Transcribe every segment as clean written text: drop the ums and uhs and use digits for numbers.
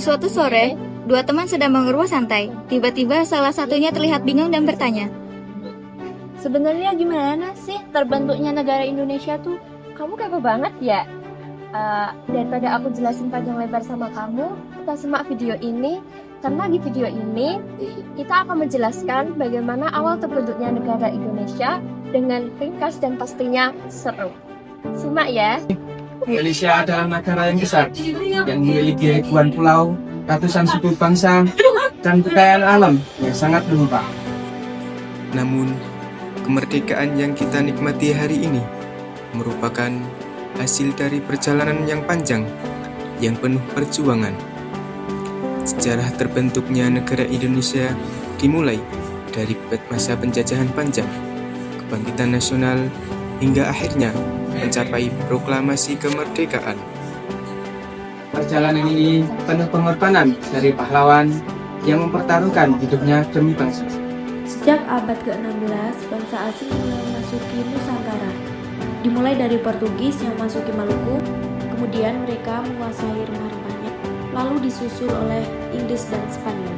Suatu sore, dua teman sedang mengerwa santai. Tiba-tiba salah satunya terlihat bingung dan bertanya, Sebenarnya gimana sih terbentuknya negara Indonesia tuh? Kamu kepo banget ya? Daripada aku jelasin panjang lebar sama kamu, kita simak video ini. Karena di video ini, kita akan menjelaskan bagaimana awal terbentuknya negara Indonesia dengan ringkas dan pastinya seru. Simak ya. Indonesia adalah negara yang besar, yang memiliki ribuan pulau, ratusan suku bangsa, dan kekayaan alam yang sangat melimpah. Namun, kemerdekaan yang kita nikmati hari ini merupakan hasil dari perjalanan yang panjang, yang penuh perjuangan. Sejarah terbentuknya negara Indonesia dimulai dari masa penjajahan panjang, kebangkitan nasional, hingga akhirnya mencapai proklamasi kemerdekaan. Perjalanan ini penuh pengorbanan dari pahlawan yang mempertaruhkan hidupnya demi bangsa. Sejak abad ke-16, bangsa asing mulai memasuki Nusantara. Dimulai dari Portugis yang memasuki Maluku, kemudian mereka menguasai rempah-rempahnya, lalu disusul oleh Inggris dan Spanyol.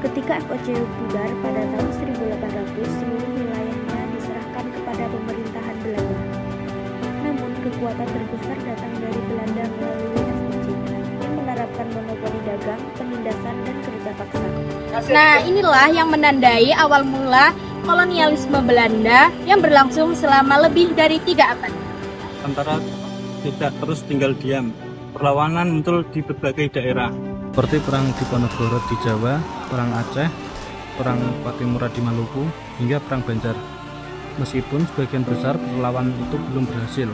Ketika FOC bubar pada tahun 1800, seluruh wilayahnya diserahkan kepada pemerintahan Belanda. Namun, kekuatan terbesar datang dari Belanda melalui FOC yang menerapkan monopoli dagang, penindasan, dan kerja paksa. Nah, inilah yang menandai awal mula kolonialisme Belanda yang berlangsung selama lebih dari 3 abad. Antara tidak terus tinggal diam, perlawanan muncul di berbagai daerah, seperti perang Diponegoro di Jawa, perang Aceh, perang Patimura di Maluku, hingga perang Banjar. Meskipun sebagian besar perlawanan itu belum berhasil,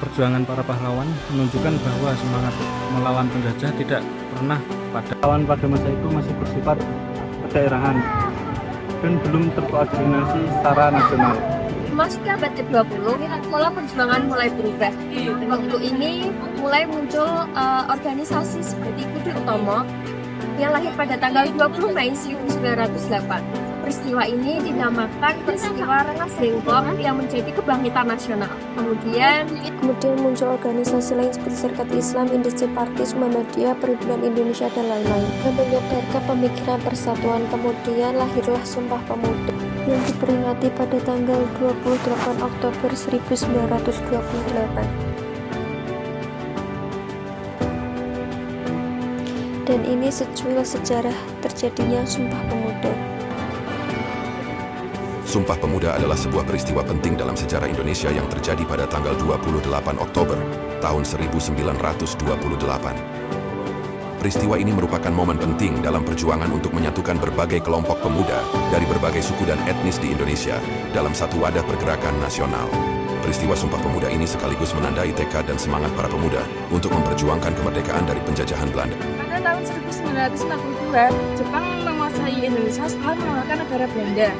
perjuangan para pahlawan menunjukkan bahwa semangat melawan penjajah tidak pernah padam. Lawan pada masa itu masih bersifat kedaerahan dan belum terkoordinasi secara nasional. Memasuki abad ke-20, pola perjuangan mulai berubah. Waktu ini mulai muncul organisasi seperti Budi Utomo yang lahir pada tanggal 20 Mei 1908. Peristiwa ini dinamakan peristiwa Rengas Dengklok yang menjadi kebangkitan nasional. Kemudian muncul organisasi lain seperti Serikat Islam, Industri Partis, Muhammadiyah, Perhimpunan Indonesia, dan lain-lain yang menyebarkan pemikiran persatuan. Kemudian lahirlah Sumpah Pemuda yang diperingati pada tanggal 28 Oktober 1928. Dan ini secuil sejarah terjadinya Sumpah Pemuda. Sumpah Pemuda adalah sebuah peristiwa penting dalam sejarah Indonesia yang terjadi pada tanggal 28 Oktober tahun 1928. Peristiwa ini merupakan momen penting dalam perjuangan untuk menyatukan berbagai kelompok pemuda dari berbagai suku dan etnis di Indonesia dalam satu wadah pergerakan nasional. Peristiwa Sumpah Pemuda ini sekaligus menandai tekad dan semangat para pemuda untuk memperjuangkan kemerdekaan dari penjajahan Belanda. pada tahun 1942, Jepang menguasai Indonesia setelah mengalahkan negara Belanda.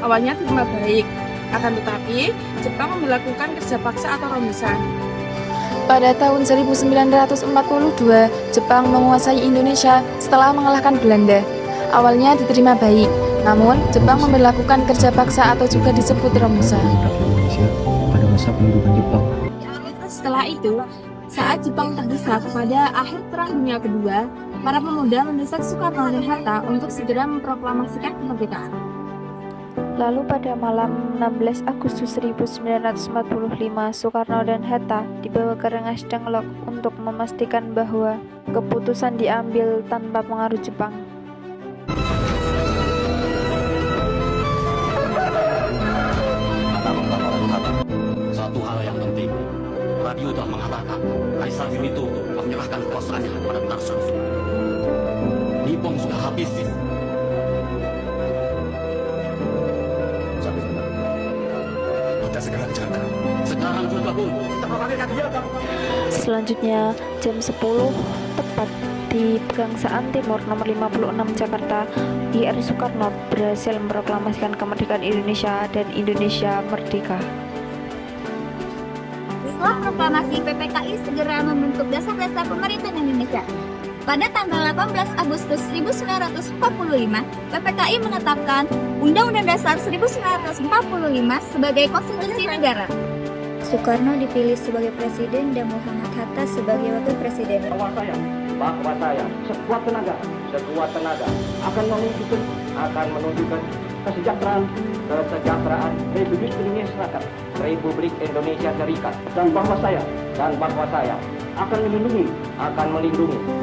Awalnya terima baik, akan tetapi Jepang melakukan kerja paksa atau romusan. Pada tahun 1942, Jepang menguasai Indonesia setelah mengalahkan Belanda. Awalnya diterima baik, namun Jepang memperlakukan kerja paksa atau juga disebut romusan. Pada masa pendudukan Jepang. Setelah itu, saat Jepang terdesak pada akhir Perang Dunia Kedua, para pemuda mendesak Soekarno dan Hatta untuk segera memproklamasikan kemerdekaan. Lalu pada malam 16 Agustus 1945, Soekarno dan Hatta dibawa ke Rengas Dengklok untuk memastikan bahwa keputusan diambil tanpa pengaruh Jepang. Satu hal yang penting, radio telah mengatakan Kaisar Hirohito menyerahkan kekuasaannya kepada Tarzan. Nippon sudah habis. Sekarang juga pun kita menghadirkan dia. Selanjutnya jam 10 tepat di Pegangsaan Timur nomor 56 Jakarta, IR Soekarno berhasil memproklamasikan kemerdekaan Indonesia dan Indonesia merdeka. Setelah proklamasi, PPKI segera membentuk dasar-dasar pemerintahan Indonesia. Pada tanggal 18 Agustus 1945, PPKI menetapkan Undang-Undang Dasar 1945 sebagai konstitusi negara. Soekarno dipilih sebagai presiden dan Muhammad Hatta sebagai wakil presiden. bahwa saya sekuat tenaga akan menunjukkan kesejahteraan Republik Indonesia Serikat dan bahwa saya akan melindungi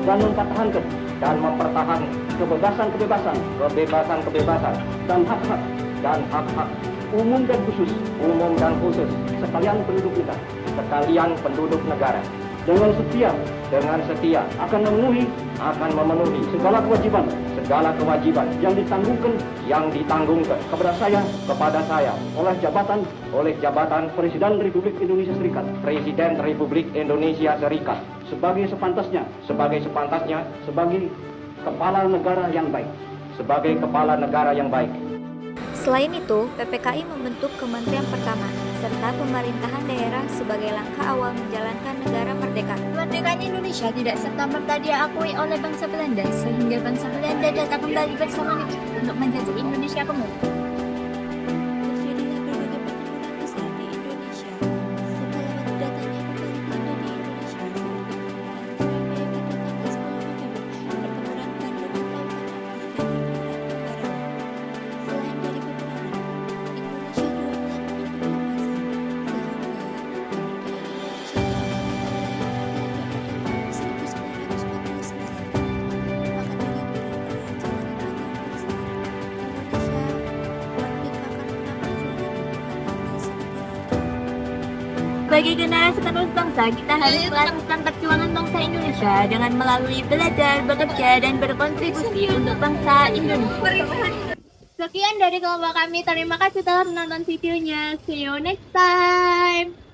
dan mempertahankan kebebasan dan hak-hak umum dan khusus sekalian penduduk negara dengan setia akan memenuhi segala kewajiban yang ditanggungan kepada saya oleh jabatan Presiden Republik Indonesia Serikat sebagai sepantasnya sebagai kepala negara yang baik. Selain itu, PPKI membentuk Kementerian Pertamanan serta pemerintahan daerah sebagai langkah awal menjalankan negara merdeka. Kemerdekaan Indonesia tidak serta-merta diakui oleh bangsa Belanda, sehingga bangsa Belanda datang kembali bersama negeri untuk menjajah Indonesia kembali. Sebagai generasi penerus bangsa, kita harus melakukan perjuangan bangsa Indonesia dengan melalui belajar, bekerja, dan berkontribusi untuk bangsa Indonesia. Sekian dari kelompok kami, terima kasih telah menonton videonya. See you next time.